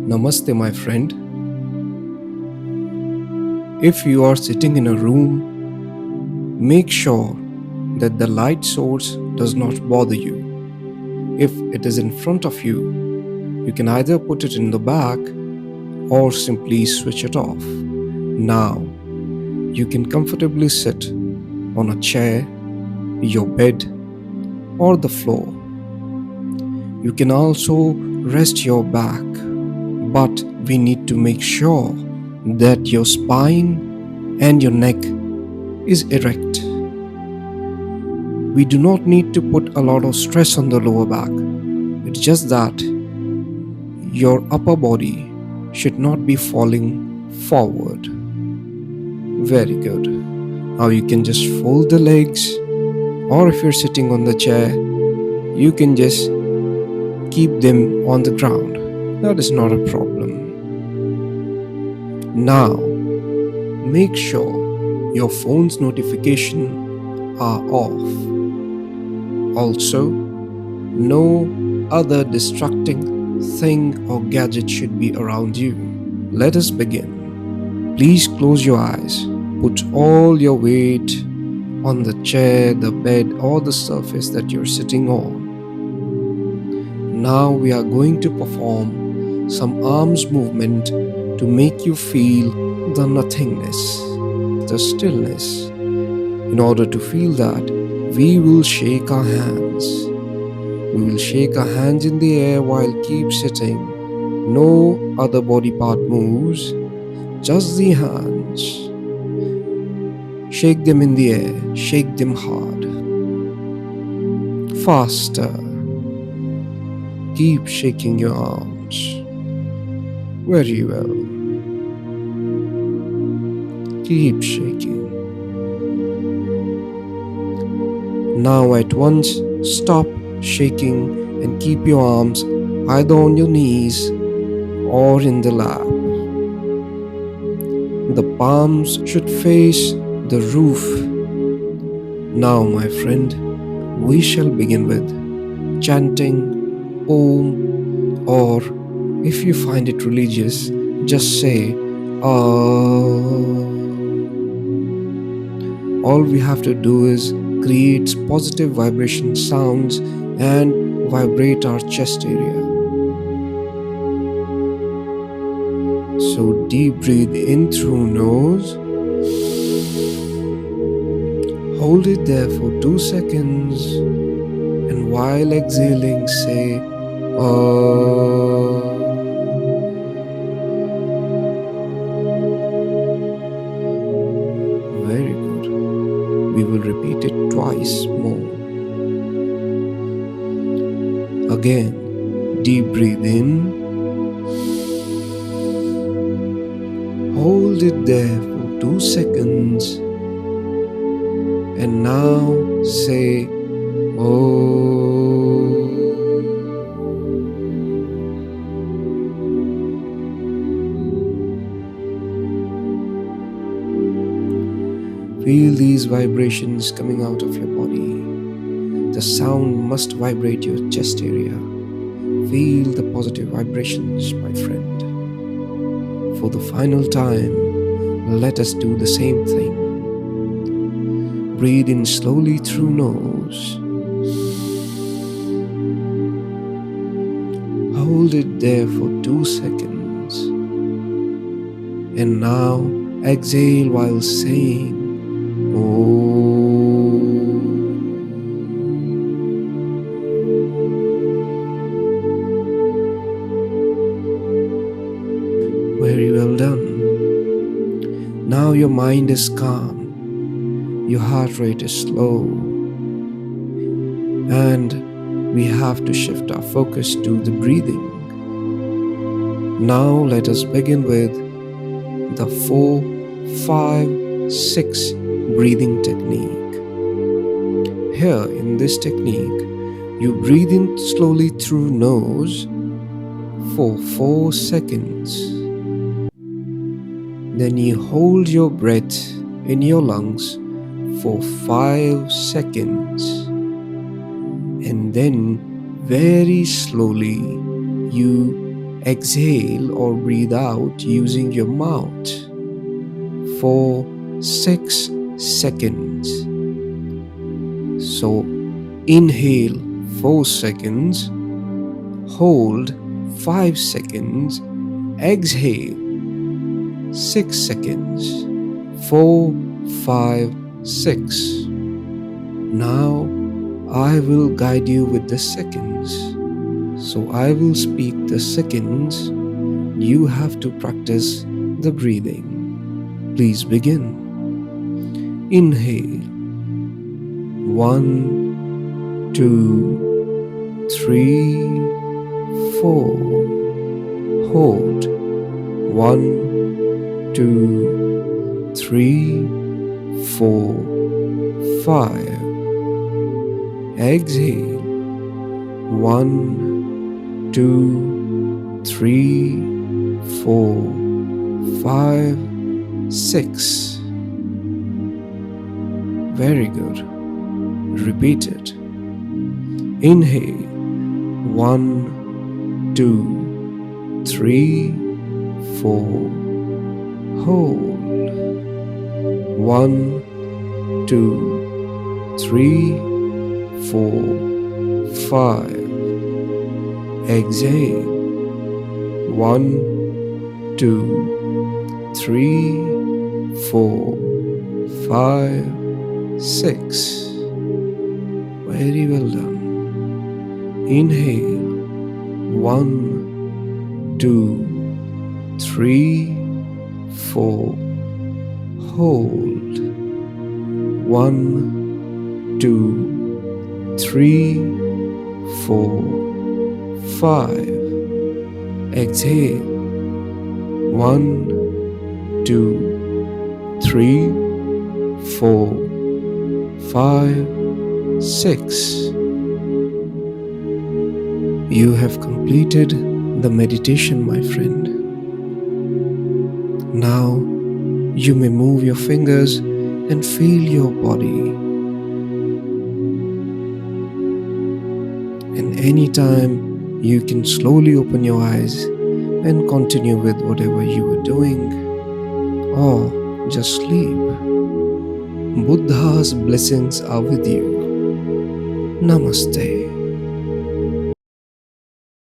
Namaste, my friend. If you are sitting in a room, make sure that the light source does not bother you. If it is in front of you, you can either put it in the back or simply switch it off. Now, you can comfortably sit on a chair, your bed, or the floor. You can also rest your back, but we need to make sure that your spine and your neck is erect. We do not need to put a lot of stress on the lower back. It's just that your upper body should not be falling forward. Very good. Now you can just fold the legs, or if you're sitting on the chair, you can just keep them on the ground. That is not a problem. Now, make sure your phone's notifications are off. Also, no other distracting thing or gadget should be around you. Let us begin. Please close your eyes. Put all your weight on the chair, the bed, or the surface that you're sitting on. Now we are going to perform some arms movement to make you feel the nothingness, the stillness. In order to feel that, we will shake our hands. We will shake our hands in the air while keep sitting. No other body part moves, just the hands. Shake them in the air, shake them hard. Faster. Keep shaking your arms. Very well. Keep shaking. Now at once stop shaking and keep your arms either on your knees or in the lap. The palms should face the roof. Now, my friend, we shall begin with chanting Om, or if you find it religious, just say All we have to do is create positive vibration sounds and vibrate our chest area. So deep breathe in through nose. Hold it there for 2 seconds, and while exhaling say Very good. We will repeat it twice more. Again, deep breathe in. Hold it there for 2 seconds. And now say Feel these vibrations coming out of your body. The sound must vibrate your chest area. Feel the positive vibrations, my friend. For the final time, let us do the same thing. Breathe in slowly through nose. Hold it there for 2 seconds. And now exhale while saying Very well done. Now your mind is calm. Your heart rate is slow. And we have to shift our focus to the breathing. Now let us begin with the 4, 5, 6 breathing technique. Here in this technique, you breathe in slowly through nose for 4 seconds. Then you hold your breath in your lungs for 5 seconds. And then very slowly you exhale or breathe out using your mouth for 6 seconds. So inhale 4 seconds, hold 5 seconds, exhale 6 seconds. 4, 5, 6. Now I will guide you with the seconds. So I will speak the seconds. You have to practice the breathing. Please begin. Inhale. 1, 2, 3, 4. Hold. 1, 2, 3, 4, 5. Exhale. 1, 2, 3, 4, 5, 6. Very good. Repeat it. Inhale. 1, 2, 3, 4. Hold. 1, 2, 3, 4, 5. Exhale. 1, 2, 3, 4, 5, 6. Very well done. Inhale. 1, 2, 3, 4. Hold. 1, 2, 3, 4, 5. Exhale. 1, 2, 3, 4, 5, 6. You have completed the meditation, my friend. Now you may move your fingers and feel your body. And anytime you can slowly open your eyes and continue with whatever you were doing, or just sleep. Buddha's blessings are with you. Namaste.